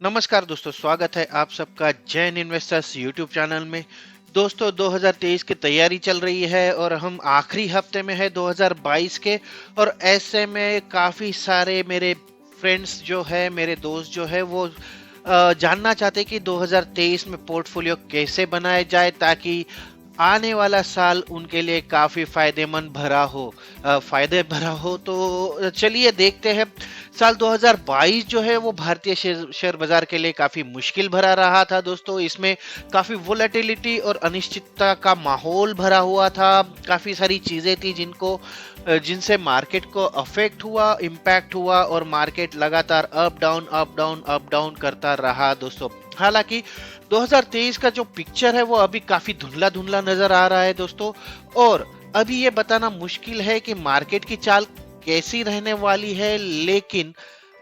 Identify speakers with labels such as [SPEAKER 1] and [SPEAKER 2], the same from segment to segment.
[SPEAKER 1] नमस्कार दोस्तों, स्वागत है आप सबका जैन इन्वेस्टर्स यूट्यूब चैनल में। दोस्तों 2023 की तैयारी चल रही है और हम आखिरी हफ्ते में है 2022 के। और ऐसे में काफ़ी सारे मेरे फ्रेंड्स जो है, मेरे दोस्त जो है वो जानना चाहते हैं कि 2023 में पोर्टफोलियो कैसे बनाया जाए ताकि आने वाला साल उनके लिए काफी फायदेमंद भरा हो, फायदे भरा हो। तो चलिए देखते हैं। साल 2022 जो है वो भारतीय शेयर बाजार के लिए काफी मुश्किल भरा रहा था दोस्तों। इसमें काफी वोलेटिलिटी और अनिश्चितता का माहौल भरा हुआ था। काफी सारी चीजें थी जिनसे मार्केट को अफेक्ट हुआ, इम्पैक्ट हुआ और मार्केट लगातार up down up down up down करता रहा दोस्तों। हालांकि 2023 का जो पिक्चर है वो अभी काफी धुंधला धुंधला नजर आ रहा है दोस्तों। और अभी ये बताना मुश्किल है कि मार्केट की चाल कैसी रहने वाली है, लेकिन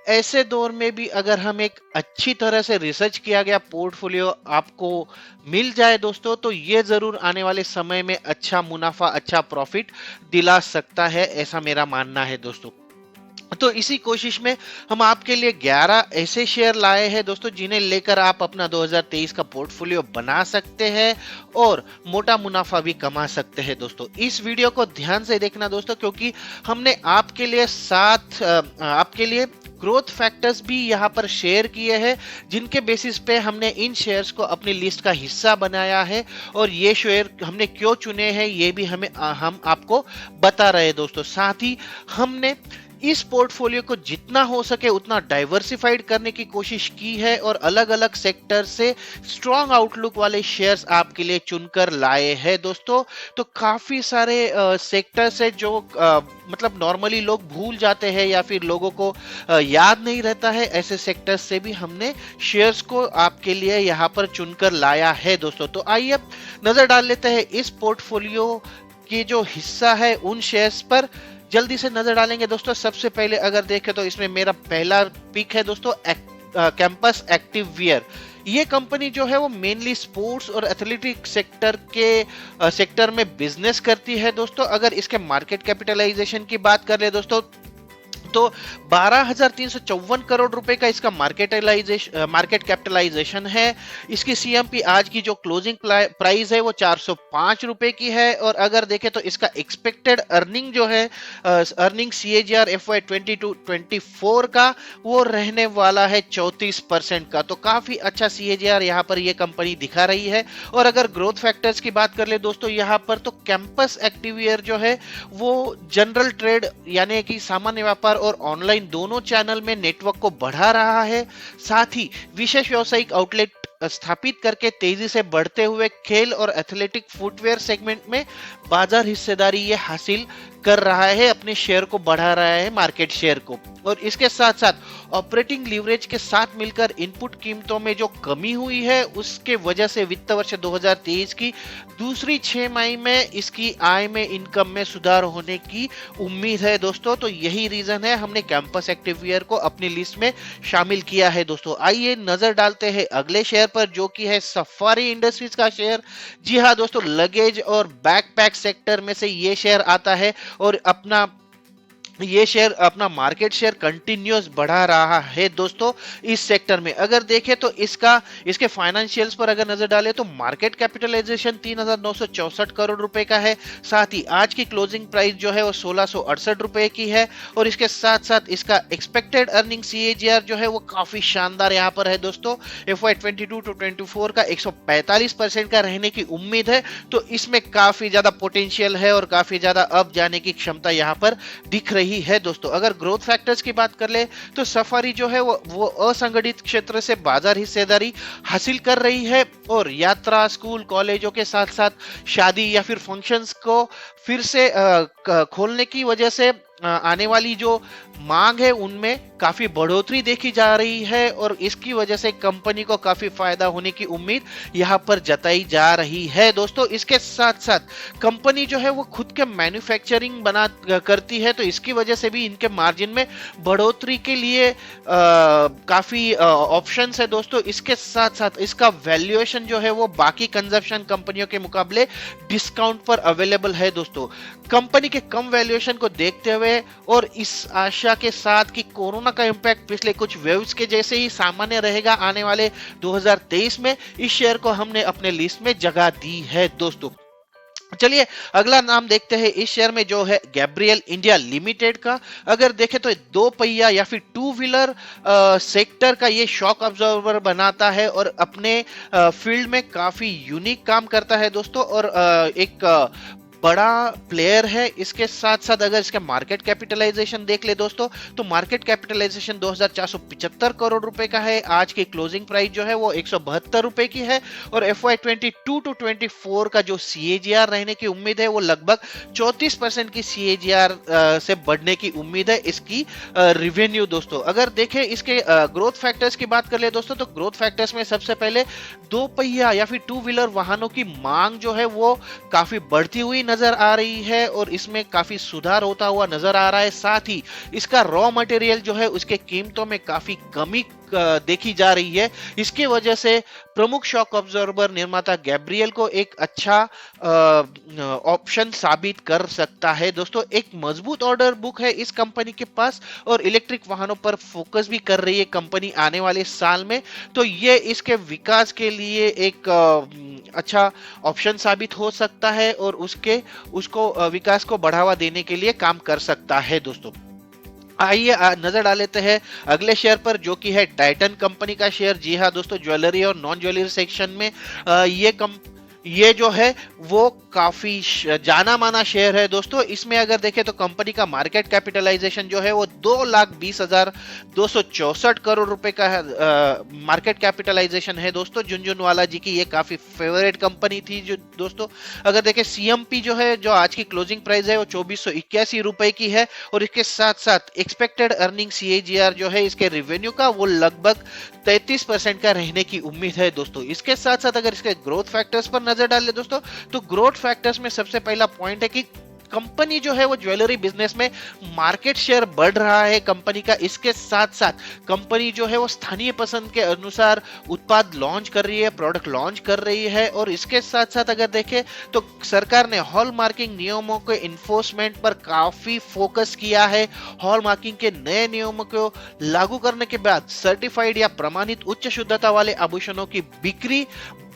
[SPEAKER 1] ऐसे दौर में भी अगर हम एक अच्छी तरह से रिसर्च किया गया पोर्टफोलियो आपको मिल जाए दोस्तों, तो ये जरूर आने वाले समय में अच्छा मुनाफा, अच्छा प्रॉफिट दिला सकता है, ऐसा मेरा मानना है दोस्तों। तो इसी कोशिश में हम आपके लिए 11 ऐसे शेयर लाए हैं दोस्तों जिन्हें लेकर आप अपना 2023 का पोर्टफोलियो बना सकते हैं और मोटा मुनाफा भी कमा सकते हैं दोस्तों। इस वीडियो को ध्यान से देखना दोस्तों, क्योंकि हमने आपके लिए ग्रोथ फैक्टर्स भी यहाँ पर शेयर किए हैं जिनके बेसिस पे हमने इन शेयर्स को अपनी लिस्ट का हिस्सा बनाया है। और ये शेयर हमने क्यों चुने हैं ये भी हम आपको बता रहे हैं दोस्तों। साथ ही हमने इस पोर्टफोलियो को जितना हो सके उतना डाइवर्सिफाइड करने की कोशिश की है और अलग अलग सेक्टर से स्ट्रॉन्ग आउटलुक वाले शेयर्स आपके लिए चुनकर लाए हैं दोस्तों। तो काफी सारे सेक्टर्स है जो मतलब नॉर्मली लोग भूल जाते हैं या फिर लोगों को याद नहीं रहता है। ऐसे सेक्टर्स से भी हमने शेयर्स को आपके लिए यहाँ पर चुनकर लाया है दोस्तों। तो आइए नजर डाल लेते हैं इस पोर्टफोलियो की जो हिस्सा है उन शेयर्स पर। जल्दी से नजर डालेंगे दोस्तों। सबसे पहले अगर देखें तो इसमें मेरा पहला पिक है दोस्तों कैंपस एक्टिव वियर। ये कंपनी जो है वो मेनली स्पोर्ट्स और एथलेटिक सेक्टर में बिजनेस करती है दोस्तों। अगर इसके मार्केट कैपिटलाइजेशन की बात कर ले दोस्तों तो 12,354 करोड़ रुपए का इसका मार्केट कैपिटलाइजेशन है। इसकी सीएमपी आज की जो क्लोजिंग प्राइस है वो 405 रुपए की है। और अगर देखें तो इसका एक्सपेक्टेड अर्निंग जो है, अर्निंग सीएजीआर एफवाई 22-24 का वो रहने वाला है 34% का। तो काफी अच्छा सीएजीआर यहाँ पर ये कंपनी दिखा रही है। और अगर ग्रोथ फैक्टर्स की बात कर ले दोस्तों यहाँ पर, तो कैंपस एक्टिवियर जो है वो जनरल ट्रेड यानी कि सामान्य व्यापार और ऑनलाइन दोनों चैनल में नेटवर्क को बढ़ा रहा है। साथ ही विशेष व्यावसायिक आउटलेट स्थापित करके तेजी से बढ़ते हुए खेल और एथलेटिक फुटवेयर सेगमेंट में बाजार हिस्सेदारी ये हासिल कर रहा है, अपने शेयर को बढ़ा रहा है, मार्केट शेयर को। और इसके साथ साथ ऑपरेटिंग लीवरेज के साथ मिलकर इनपुट कीमतों में जो कमी हुई है उसके वजह से वित्त वर्ष 2023 की दूसरी 6 माही में इसकी आय में, इनकम में सुधार होने की उम्मीद है दोस्तों। तो यही रीजन है हमने कैंपस एक्टिवियर को अपनी लिस्ट में शामिल किया है दोस्तों। आइए नजर डालते हैं अगले शेयर पर जो कि है सफारी इंडस्ट्रीज का शेयर। जी हाँ दोस्तों, लगेज और बैकपैक सेक्टर में से ये शेयर आता है और ये शेयर अपना मार्केट शेयर कंटिन्यूअस बढ़ा रहा है दोस्तों इस सेक्टर में। अगर देखें तो इसके फाइनेंशियल्स पर अगर नजर डालें तो मार्केट कैपिटलाइजेशन 3,964 करोड़ रुपए का है। साथ ही आज की क्लोजिंग प्राइस जो है वो 1,668 रुपए की है। और इसके साथ साथ इसका एक्सपेक्टेड अर्निंग सीएजीआर जो है वो काफी शानदार यहाँ पर है दोस्तों। FY 22-24 का 145% का रहने की उम्मीद है। तो इसमें काफी ज्यादा पोटेंशियल है और काफी ज्यादा अप जाने की क्षमता यहाँ पर दिख रही है दोस्तों। अगर ग्रोथ फैक्टर्स की बात कर ले तो सफारी जो है वो असंगठित क्षेत्र से बाजार हिस्सेदारी हासिल कर रही है और यात्रा, स्कूल, कॉलेजों के साथ साथ शादी या फिर फंक्शंस को फिर से खोलने की वजह से आने वाली जो मांग है उनमें काफी बढ़ोतरी देखी जा रही है और इसकी वजह से कंपनी को काफी फायदा होने की उम्मीद यहाँ पर जताई जा रही है दोस्तों। इसके साथ साथ कंपनी जो है वो खुद के मैन्युफैक्चरिंग करती है, तो इसकी वजह से भी इनके मार्जिन में बढ़ोतरी के लिए काफी ऑप्शंस है दोस्तों। इसके साथ साथ इसका वैल्यूएशन जो है वो बाकी कंजप्शन कंपनियों के मुकाबले डिस्काउंट पर अवेलेबल है दोस्तों। कंपनी के कम वैल्यूएशन को देखते हुए है और इस आशा के साथ कि कोरोना का इम्पैक्ट पिछले कुछ वेव्स के जैसे ही सामान्य रहेगा आने वाले 2023 में, इस शेयर को हमने अपने लिस्ट में जगह दी है दोस्तों। चलिए अगला नाम देखते हैं इस शेयर में, जो है गैब्रियल इंडिया लिमिटेड का। अगर देखें तो दो पहिया या फिर टू व्हीलर सेक्टर का ये शॉक ऑब्जर्वर बनाता है और अपने फील्ड में काफी यूनिक काम करता है दोस्तों, और एक बड़ा प्लेयर है। इसके साथ साथ अगर इसके मार्केट कैपिटलाइजेशन देख ले दोस्तों, तो मार्केट कैपिटलाइजेशन 2475 करोड़ रुपए का है। आज की क्लोजिंग प्राइस जो है वो 172 रुपए की है, और FY22 टू 24 का जो CAGR रहने की उम्मीद है वो लगभग 34% की CAGR से बढ़ने की उम्मीद है इसकी रिवेन्यू दोस्तों। अगर देखें इसके ग्रोथ फैक्टर्स की बात कर ले दोस्तों, तो ग्रोथ फैक्टर्स में सबसे पहले दो पहिया या फिर टू व्हीलर वाहनों की मांग जो है वो काफी बढ़ती हुई नजर आ रही है और इसमें काफी सुधार होता हुआ नजर आ रहा है। साथ ही इसका रॉ मटेरियल जो है उसके कीमतों में काफी कमी देखी जा रही है। इसकी वजह से प्रमुख शॉक ऑब्जर्वर निर्माता गैब्रियल को एक अच्छा ऑप्शन साबित कर सकता है दोस्तों। एक मजबूत ऑर्डर बुक है इस कंपनी के पास और इलेक्ट्रिक वाहनों पर फोकस भी कर रही है कंपनी आने वाले साल में, तो ये इसके विकास के लिए एक अच्छा ऑप्शन साबित हो सकता है और उसको विकास को बढ़ावा देने के लिए काम कर सकता है दोस्तों। आइए नजर डाल लेते हैं अगले शेयर पर, जो कि है टाइटन कंपनी का शेयर। जी हाँ दोस्तों, ज्वेलरी और नॉन ज्वेलरी सेक्शन में ये जो है वो काफी जाना माना शेयर है दोस्तों। इसमें अगर देखें तो कंपनी का मार्केट कैपिटलाइजेशन जो है वो 2,20,264 करोड़ रुपए का मार्केट कैपिटलाइजेशन है दोस्तों। झुनझुनवाला जी की ये काफी फेवरेट कंपनी थी जो दोस्तों। अगर देखें CMP जो है, जो आज की क्लोजिंग प्राइस है वो 2481 रुपए की है, और इसके साथ साथ एक्सपेक्टेड अर्निंग CAGR जो है इसके रेवेन्यू का वो लगभग 33% का रहने की उम्मीद है दोस्तों। इसके साथ साथ अगर इसके ग्रोथ फैक्टर्स पर नजर डाल ले दोस्तों, तो ग्रोथ फैक्टर्स में सबसे पहला पॉइंट है कि कंपनी जो है वो ज्वेलरी बिजनेस में मार्केट शेयर बढ़ रहा है कंपनी का। इसके साथ साथ कंपनी जो है वो स्थानीय पसंद के अनुसार उत्पाद लॉन्च कर रही है, प्रोडक्ट लॉन्च कर रही है, और इसके साथ साथ अगर देखें तो सरकार ने हॉल मार्किंग नियमों के इन्फोर्समेंट पर काफी फोकस किया है। हॉल मार्किंग के नए नियमों को लागू करने के बाद सर्टिफाइड या प्रमाणित उच्च शुद्धता वाले आभूषणों की बिक्री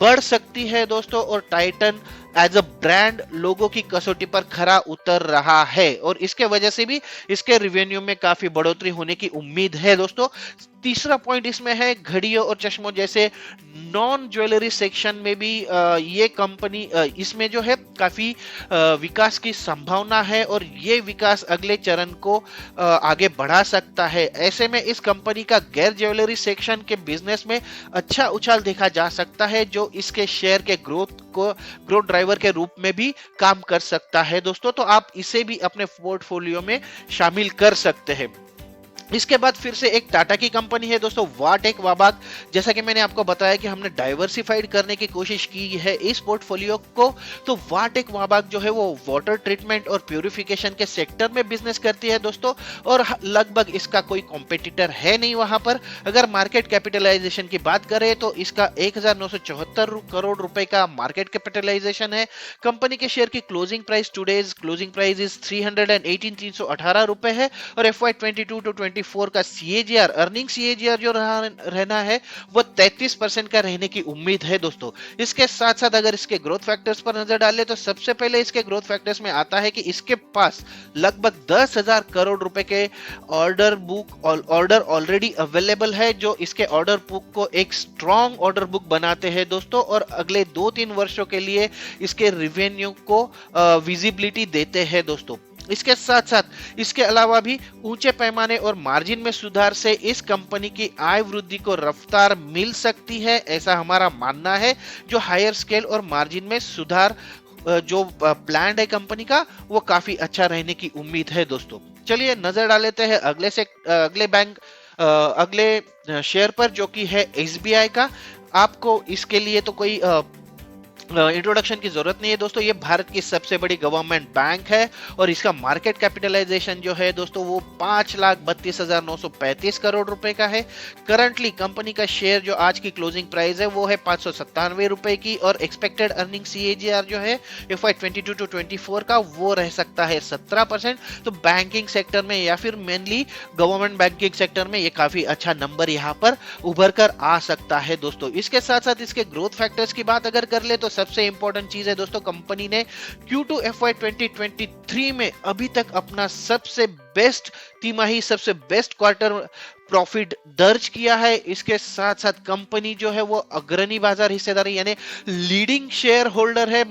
[SPEAKER 1] बढ़ सकती है दोस्तों, और टाइटन एज अ ब्रांड लोगों की कसौटी पर खरा उतर रहा है, और इसके वजह से भी इसके रेवेन्यू में काफी बढ़ोतरी होने की उम्मीद है दोस्तों। तीसरा पॉइंट इसमें है घड़ियों और चश्मों जैसे नॉन ज्वेलरी सेक्शन में भी ये कंपनी इसमें जो है काफी विकास की संभावना है, और ये विकास अगले चरण को आगे बढ़ा सकता है। ऐसे में इस कंपनी का गैर ज्वेलरी सेक्शन के बिजनेस में अच्छा उछाल देखा जा सकता है, जो इसके शेयर के ग्रोथ ड्राइवर के रूप में भी काम कर सकता है दोस्तों। तो आप इसे भी अपने पोर्टफोलियो में शामिल कर सकते हैं। इसके बाद फिर से एक टाटा की कंपनी है दोस्तों, वाटेक वाबाग। जैसा कि मैंने आपको बताया कि हमने डाइवर्सिफाइड करने की कोशिश की है इस पोर्टफोलियो को, तो वाटेक वाबाग जो है वो वाटर ट्रीटमेंट और प्यूरिफिकेशन के सेक्टर में बिजनेस करती है दोस्तों, और लगभग इसका कोई कॉम्पिटिटर है नहीं वहां पर। अगर मार्केट कैपिटलाइजेशन की बात करें तो इसका 1974 करोड़ रुपए का मार्केट कैपिटलाइजेशन है। कंपनी के शेयर की closing price today's closing price is 318 रुपए है, और FY22 टू 24 का CAGR अर्निंग CAGR जो रहना है वो 33% का रहने की उम्मीद है दोस्तों। इसके साथ साथ अगर इसके ग्रोथ फैक्टर्स पर नजर डालें तो सबसे पहले इसके ग्रोथ फैक्टर्स में आता है कि इसके पास लगभग 10,000 करोड़ रुपए के ऑर्डर ऑलरेडी अवेलेबल है, जो इसके ऑर्डर बुक को एक स्ट्रॉन्ग ऑर्डर बुक बनाते हैं दोस्तों, और अगले 2-3 वर्षों के लिए इसके रेवेन्यू को विजिबिलिटी देते हैं दोस्तों। इसके साथ साथ इसके अलावा भी ऊंचे पैमाने और मार्जिन में सुधार से इस कंपनी की आय वृद्धि को रफ्तार मिल सकती है, ऐसा हमारा मानना है। जो हायर स्केल और मार्जिन में सुधार जो प्लान है कंपनी का वो काफी अच्छा रहने की उम्मीद है दोस्तों। चलिए नजर डाल लेते हैं अगले शेयर पर, जो कि है SBI का। आपको इसके लिए तो कोई इंट्रोडक्शन की जरूरत नहीं है दोस्तों, ये भारत की सबसे बड़ी गवर्नमेंट बैंक है और इसका मार्केट कैपिटलाइजेशन जो है दोस्तों वो 5,32,935 करोड़ रुपए का है। करंटली कंपनी का शेयर जो आज की क्लोजिंग प्राइस है वो है 597 रुपए की और एक्सपेक्टेड अर्निंग सीएजीआर जो है FY22 टू 24 का वो रह सकता है 17%। तो बैंकिंग सेक्टर में या फिर मेनली गवर्नमेंट बैंकिंग सेक्टर में ये काफी अच्छा नंबर यहाँ पर उभर कर आ सकता है दोस्तों। इसके साथ साथ इसके ग्रोथ फैक्टर्स की बात अगर कर ले तो सबसे इंपॉर्टेंट चीज है दोस्तों, कंपनी ने Q2 FY 2023 में अभी तक अपना सबसे बेस्ट तिमाही, सबसे बेस्ट क्वार्टर प्रॉफिट दर्ज किया है। इसके साथ साथ कंपनी जो है वो अग्रणी बाजार हिस्सेदारी यानी लीडिंग शेयर होल्डर है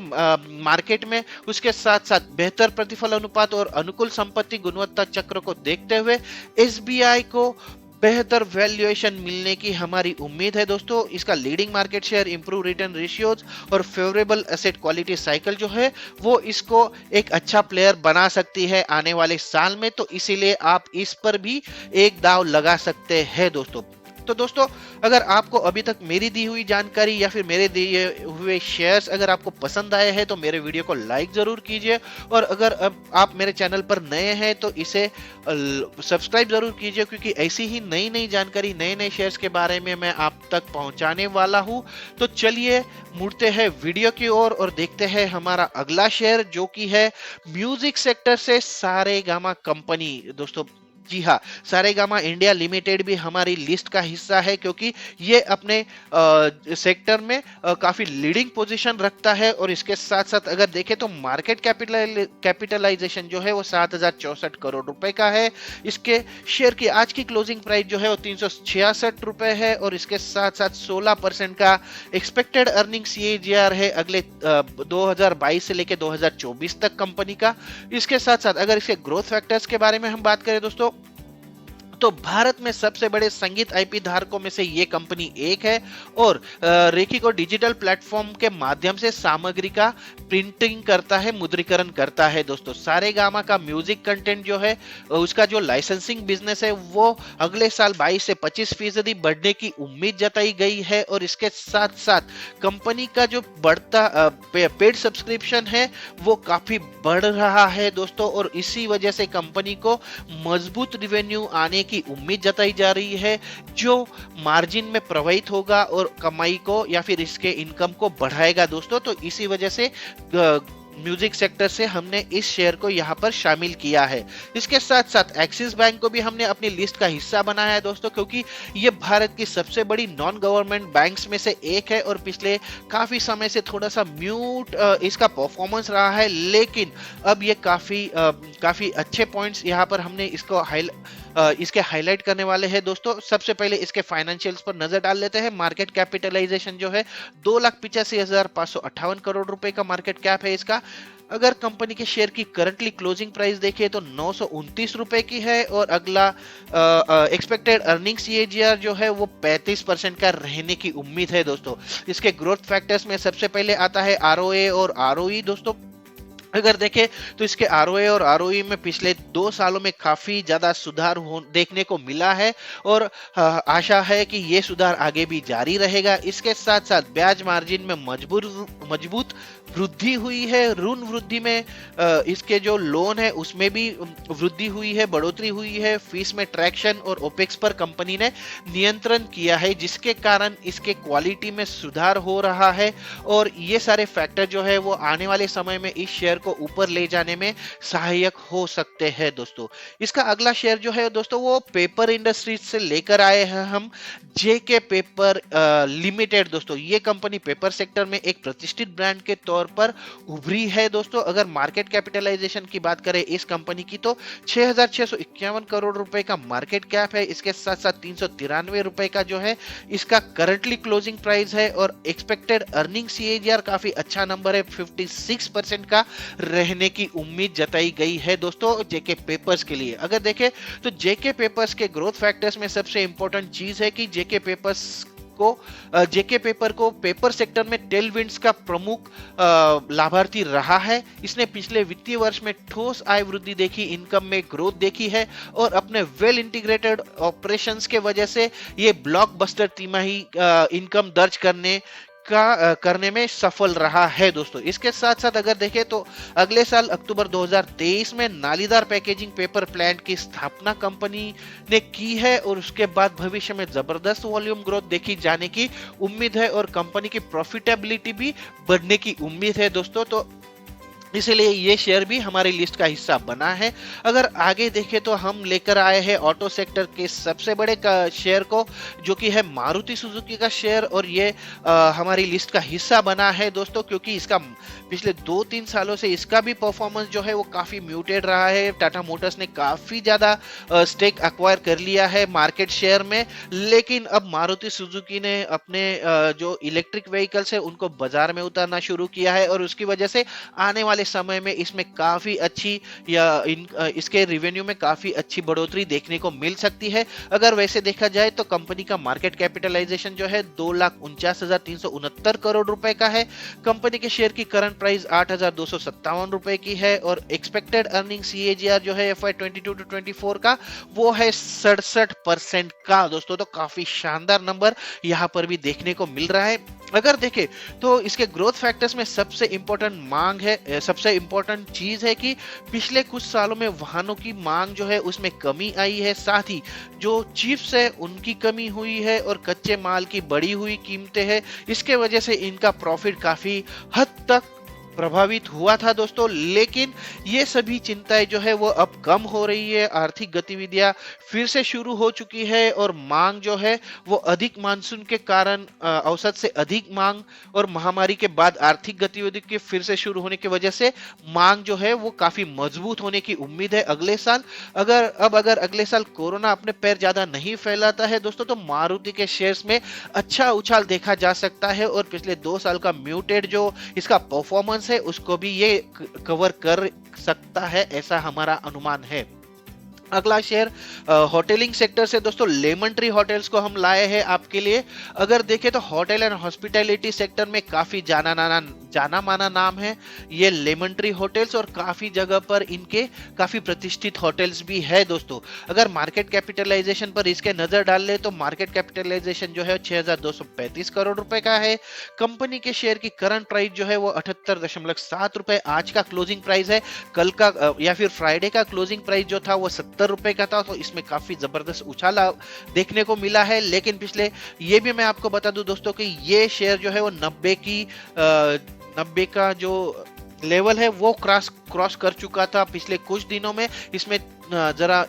[SPEAKER 1] मार्केट में। उसके साथ साथ बेहतर प्रतिफल अनुपात और अनुकूल संपत्ति गुणवत्ता चक्र को देखते हुए एसबीआई को बेहतर वैल्यूएशन मिलने की हमारी उम्मीद है दोस्तों। इसका leading market share, improve return ratios और फेवरेबल एसेट क्वालिटी साइकिल जो है वो इसको एक अच्छा प्लेयर बना सकती है आने वाले साल में। तो इसीलिए आप इस पर भी एक दाव लगा सकते हैं दोस्तों। तो दोस्तों अगर आपको अभी तक मेरी दी हुई जानकारी या फिर मेरे दिए हुए शेयर्स अगर आपको पसंद आए हैं तो मेरे वीडियो को लाइक जरूर कीजिए और अगर अब आप मेरे चैनल पर नए हैं तो इसे सब्सक्राइब जरूर कीजिए, क्योंकि ऐसी ही नई नई जानकारी, नए नए शेयर्स के बारे में मैं आप तक पहुंचाने वाला हूं। तो चलिए मुड़ते हैं वीडियो की ओर और देखते हैं हमारा अगला शेयर जो कि है म्यूजिक सेक्टर से सारेगामा कंपनी दोस्तों। जी हाँ, सारेगामा इंडिया लिमिटेड भी हमारी लिस्ट का हिस्सा है क्योंकि ये अपने सेक्टर में काफी लीडिंग पोजीशन रखता है और इसके साथ साथ अगर देखें तो मार्केट कैपिटलाइजेशन जो है वो 7,064 करोड़ रुपए का है। इसके शेयर की आज की क्लोजिंग प्राइस जो है वो 366 रुपए है और इसके साथ साथ 16% का एक्सपेक्टेड अर्निंग सीएजीआर है अगले 2022 से लेके 2024 तक कंपनी का। इसके साथ साथ अगर इसके ग्रोथ फैक्टर्स के बारे में हम बात करें दोस्तों तो भारत में सबसे बड़े संगीत आईपी धारकों में से ये कंपनी एक है और रेखी को डिजिटल प्लेटफॉर्म के माध्यम से सामग्री का प्रिंटिंग करता है, मुद्रीकरण करता है दोस्तों। सारेगामा का म्यूजिक कंटेंट जो है उसका जो लाइसेंसिंग बिजनेस है वो अगले साल 22 से 25% बढ़ने की उम्मीद जताई गई है और इसके साथ साथ कंपनी का जो बढ़ता पेड सब्सक्रिप्शन है वो काफी बढ़ रहा है दोस्तों और इसी वजह से कंपनी को मजबूत रिवेन्यू आने की उम्मीद जताई जा रही है जो मार्जिन में प्रवाहित होगा और कमाई को या फिर इसके इनकम को बढ़ाएगा दोस्तों। तो इसी वजह से म्यूजिक सेक्टर से हमने इस शेयर को यहां पर शामिल किया है। इसके साथ साथ एक्सिस बैंक को भी हमने अपनी लिस्ट का हिस्सा बनाया है दोस्तों, क्योंकि ये भारत की सबसे बड़ी नॉन गवर्नमेंट बैंक्स में से एक है और पिछले काफी समय से थोड़ा सा म्यूट इसका परफॉर्मेंस रहा है, लेकिन अब ये काफी अच्छे पॉइंट्स यहाँ पर हमने इसके हाईलाइट करने वाले हैं दोस्तों। सबसे पहले इसके फाइनेंशियल्स पर नजर डाल लेते हैं। मार्केट कैपिटलाइजेशन जो है 2,85,558 करोड़ रुपए का मार्केट कैप है इसका। अगर कंपनी के शेयर की करंटली क्लोजिंग प्राइस देखिए तो 929 रुपए की है और अगला एक्सपेक्टेड अर्निंग सीएजीआर जो है वो 35% का रहने की उम्मीद है दोस्तों। इसके ग्रोथ फैक्टर्स में सबसे पहले आता है आरओए और आरओई दोस्तों। अगर देखें तो इसके आरओए और आरओई में पिछले 2 सालों में काफी ज्यादा सुधार देखने को मिला है और आशा है कि ये सुधार आगे भी जारी रहेगा। इसके साथ साथ ब्याज मार्जिन में मजबूत वृद्धि हुई है। ऋण वृद्धि में इसके जो लोन है उसमें भी वृद्धि हुई है, बढ़ोतरी हुई है। फीस में ट्रैक्शन और ओपेक्स पर कंपनी ने नियंत्रण किया है जिसके कारण इसके क्वालिटी में सुधार हो रहा है और ये सारे फैक्टर जो है वो आने वाले समय में इस शेयर को ऊपर ले जाने में सहायक हो सकते हैं दोस्तों। इसका अगला शेयर जो है दोस्तों वो पेपर इंडस्ट्रीज से लेकर आए हैं हम जेके पेपर लिमिटेड दोस्तों। ये कंपनी पेपर सेक्टर में एक प्रतिष्ठित ब्रांड के तौर पर उभरी है दोस्तों। अगर मार्केट कैपिटलाइजेशन की बात करें इस कंपनी की तो 6,651 करोड़ रुपए का मार्केट कैप है। इसके साथ साथ 393 रुपए का जो है इसका करंटली क्लोजिंग प्राइस है और एक्सपेक्टेड अर्निंग सीएजीआर काफी अच्छा नंबर है, 56% का रहने की उम्मीद जताई गई है दोस्तों जेके पेपर्स के लिए। अगर देखें तो जेके पेपर्स के ग्रोथ फैक्टर्स में सबसे इंपॉर्टेंट चीज है कि जेके पेपर को पेपर सेक्टर में टेलविंड्स का प्रमुख लाभार्थी रहा है। इसने पिछले वित्तीय वर्ष में ठोस आय वृद्धि देखी, इनकम में ग्रोथ देखी है और अपने वेल इंटीग्रेटेड ऑपरेशंस के वजह से ये ब्लॉकबस्टर तिमाही इनकम दर्ज करने करने में सफल रहा है दोस्तों। इसके साथ साथ अगर देखें तो अगले साल अक्टूबर 2023 में नालीदार पैकेजिंग पेपर प्लांट की स्थापना कंपनी ने की है और उसके बाद भविष्य में जबरदस्त वॉल्यूम ग्रोथ देखी जाने की उम्मीद है और कंपनी की प्रॉफिटेबिलिटी भी बढ़ने की उम्मीद है दोस्तों। तो इसीलिए ये शेयर भी हमारी लिस्ट का हिस्सा बना है। अगर आगे देखें तो हम लेकर आए हैं ऑटो सेक्टर के सबसे बड़े शेयर को, जो कि है मारुति सुजुकी का शेयर, और ये हमारी लिस्ट का हिस्सा बना है दोस्तों, क्योंकि इसका पिछले 2-3 सालों से इसका भी परफॉर्मेंस जो है वो काफी म्यूटेड रहा है। टाटा मोटर्स ने काफी ज्यादा स्टेक एक्वायर कर लिया है मार्केट शेयर में, लेकिन अब मारुति सुजुकी ने अपने जो इलेक्ट्रिक व्हीकल्स है उनको बाजार में उतारना शुरू किया है और उसकी वजह से आने वाले समय में इसमें काफी अच्छी इसके रिवेन्यू में काफी अच्छी बढ़ोतरी देखने को मिल सकती है। अगर वैसे देखा जाए तो कंपनी का मार्केट कैपिटलाइजेशन जो है 2,49,369 करोड़ रुपए का है। कंपनी के शेयर की करंट प्राइस 8,257 रुपए की है और एक्सपेक्टेड अर्निंग सीएजीआर जो है FY 22 to 24 का वो है 67% का दोस्तों। तो काफी शानदार नंबर यहाँ पर भी देखने को मिल रहा है। अगर देखें तो इसके ग्रोथ फैक्टर्स में सबसे इंपॉर्टेंट चीज है कि पिछले कुछ सालों में वाहनों की मांग जो है उसमें कमी आई है, साथ ही जो चिप्स है उनकी कमी हुई है और कच्चे माल की बढ़ी हुई कीमतें हैं। इसके वजह से इनका प्रॉफिट काफी हद तक प्रभावित हुआ था दोस्तों, लेकिन ये सभी चिंताएं जो है वो अब कम हो रही है। आर्थिक गतिविधियां फिर से शुरू हो चुकी है और मांग जो है वो अधिक मानसून के कारण औसत से अधिक मांग और महामारी के बाद आर्थिक गतिविधि के फिर से शुरू होने की वजह से मांग जो है वो काफी मजबूत होने की उम्मीद है अगले साल। अगर अगले साल कोरोना अपने पैर ज्यादा नहीं फैलाता है दोस्तों तो मारुति के शेयर्स में अच्छा उछाल देखा जा सकता है और पिछले 2 साल का म्यूटेड जो इसका परफॉर्मेंस है उसको भी ये कवर कर सकता है, ऐसा हमारा अनुमान है। अगला शेयर होटलिंग सेक्टर से दोस्तों लेमन ट्री होटल्स को हम लाए हैं आपके लिए। अगर देखें तो होटल एंड हॉस्पिटैलिटी सेक्टर में काफी जाना माना नाम है ये लेमन ट्री होटल्स और काफी जगह पर इनके काफी प्रतिष्ठित होटल्स भी है दोस्तों। अगर मार्केट कैपिटलाइजेशन पर इसके नजर डाल ले तो मार्केट कैपिटलाइजेशन जो है 6,235 करोड़ रुपए का है। कंपनी के शेयर की करंट प्राइस जो है वो 78.7 रुपए आज का क्लोजिंग प्राइस है। कल का या फिर फ्राइडे का क्लोजिंग प्राइस जो था वो 70 रुपए का था, तो इसमें काफी जबरदस्त उछाल देखने को मिला है। लेकिन पिछले ये भी मैं आपको बता दूं दोस्तों कि ये शेयर जो है वो 90 का जो लेवल है वो क्रॉस कर चुका था पिछले कुछ दिनों में। इसमें जरा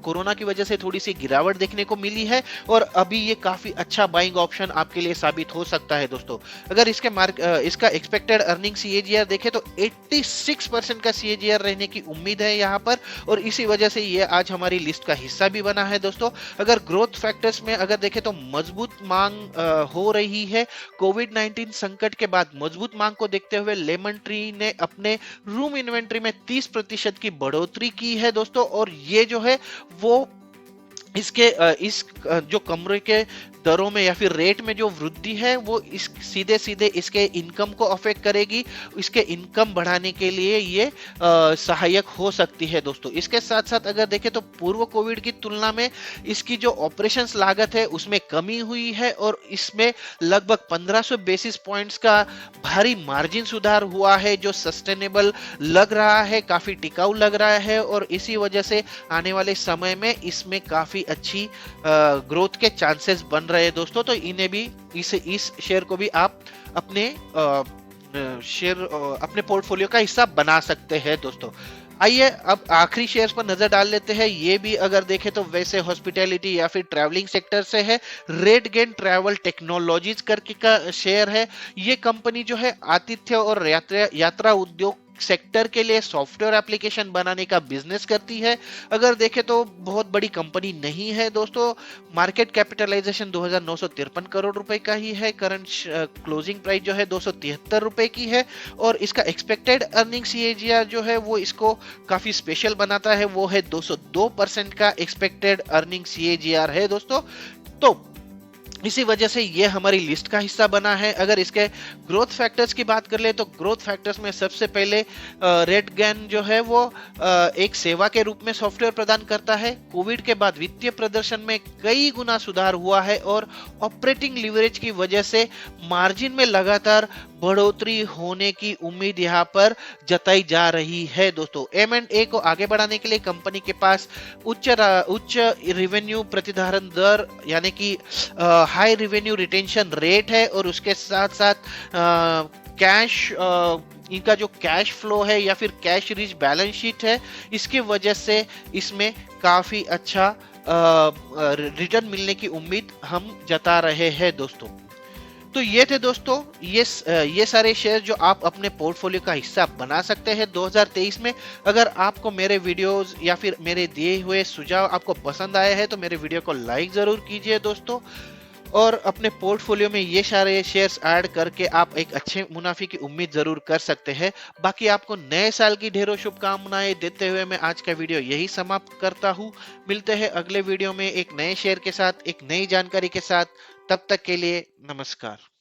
[SPEAKER 1] कोरोना की वजह से थोड़ी सी गिरावट देखने को मिली है और अभी ये काफी अच्छा बाइंग ऑप्शन आपके लिए साबित हो सकता है दोस्तों। अगर इसका एक्सपेक्टेड अर्निंग सीएजीआर देखें तो 86% का सीएजीआर रहने की उम्मीद है यहाँ पर और इसी वजह से ये आज हमारी लिस्ट का हिस्सा भी बना है दोस्तों। अगर ग्रोथ फैक्टर्स में अगर देखें तो मजबूत मांग हो रही है। कोविड-19 संकट के बाद मजबूत मांग को देखते हुए लेमन ट्री ने अपने रूम इन्वेंट्री में 30% की बढ़ोतरी की है दोस्तों और ये जो है वो इसके इस जो कमरे के दरों में या फिर रेट में जो वृद्धि है वो इस सीधे इसके इनकम को अफेक्ट करेगी। इसके इनकम बढ़ाने के लिए ये सहायक हो सकती है दोस्तों। इसके साथ साथ अगर देखें तो पूर्व कोविड की तुलना में इसकी जो ऑपरेशंस लागत है उसमें कमी हुई है और इसमें लगभग 1500 बेसिस पॉइंट्स का भारी मार्जिन सुधार हुआ है जो सस्टेनेबल लग रहा है, काफी टिकाऊ लग रहा है और इसी वजह से आने वाले समय में इसमें काफी अच्छी ग्रोथ के चांसेस बन रहे हैं दोस्तों। तो इन्हें भी इस शेयर को भी आप अपने अपने पोर्टफोलियो का हिस्सा बना सकते हैं दोस्तों। आइए अब आखिरी शेयर्स पर नजर डाल लेते हैं। ये भी अगर देखें तो वैसे हॉस्पिटैलिटी या फिर ट्रैवलिंग सेक्टर से है। रेडगेन ट्रैवल टेक्नोलॉजीज करके का शेयर है। ये कंपनी जो है आतिथ्य और यात्रा उद्योग सेक्टर के लिए सॉफ्टवेयर एप्लीकेशन बनाने का बिजनेस करती है। अगर देखें तो बहुत बड़ी कंपनी नहीं है दोस्तों। मार्केट कैपिटलाइजेशन 2,953 करोड़ रुपए का ही है। करंट क्लोजिंग प्राइस जो है 273 रुपए की है और इसका एक्सपेक्टेड अर्निंग सीएजीआर जो है वो इसको काफी स्पेशल बनाता है, वो है 202% का एक्सपेक्टेड अर्निंग सीएजीआर है दोस्तों। तो इसी वजह से ये हमारी लिस्ट का हिस्सा बना है। अगर इसके ग्रोथ फैक्टर्स की बात कर ले तो ग्रोथ फैक्टर्स में सबसे पहले रेडगन जो है वो एक सेवा के रूप में सॉफ्टवेयर प्रदान करता है। कोविड के बाद वित्तीय प्रदर्शन में कई गुना सुधार हुआ है और ऑपरेटिंग लीवरेज की वजह से मार्जिन में लगातार बढ़ोतरी होने की उम्मीद यहाँ पर जताई जा रही है। दोस्तों, M&A को आगे बढ़ाने के लिए कंपनी के पास उच्च रेवेन्यू प्रतिधारण दर यानी कि हाई रेवेन्यू रिटेंशन रेट है और उसके साथ साथ कैश इनका जो कैश फ्लो है या फिर कैश रिच बैलेंस शीट है, इसकी वजह से इसमें काफी अच्छा रिटर्न मिलने की उम्मीद हम जता रहे हैं। दोस्तों, तो ये थे दोस्तों ये सारे शेयर जो आप अपने पोर्टफोलियो का हिस्सा बना सकते हैं 2023 में। अगर आपको मेरे वीडियोस या फिर मेरे दिए हुए सुझाव आपको पसंद आए हैं तो मेरे वीडियो को लाइक जरूर कीजिए दोस्तों, और अपने पोर्टफोलियो में ये सारे शेयर्स ऐड करके आप एक अच्छे मुनाफे की उम्मीद जरूर कर सकते हैं। बाकी आपको नए साल की ढेरों शुभकामनाएं देते हुए मैं आज का वीडियो यही समाप्त करता हूँ। मिलते हैं अगले वीडियो में एक नए शेयर के साथ, एक नई जानकारी के साथ। तब तक के लिए नमस्कार।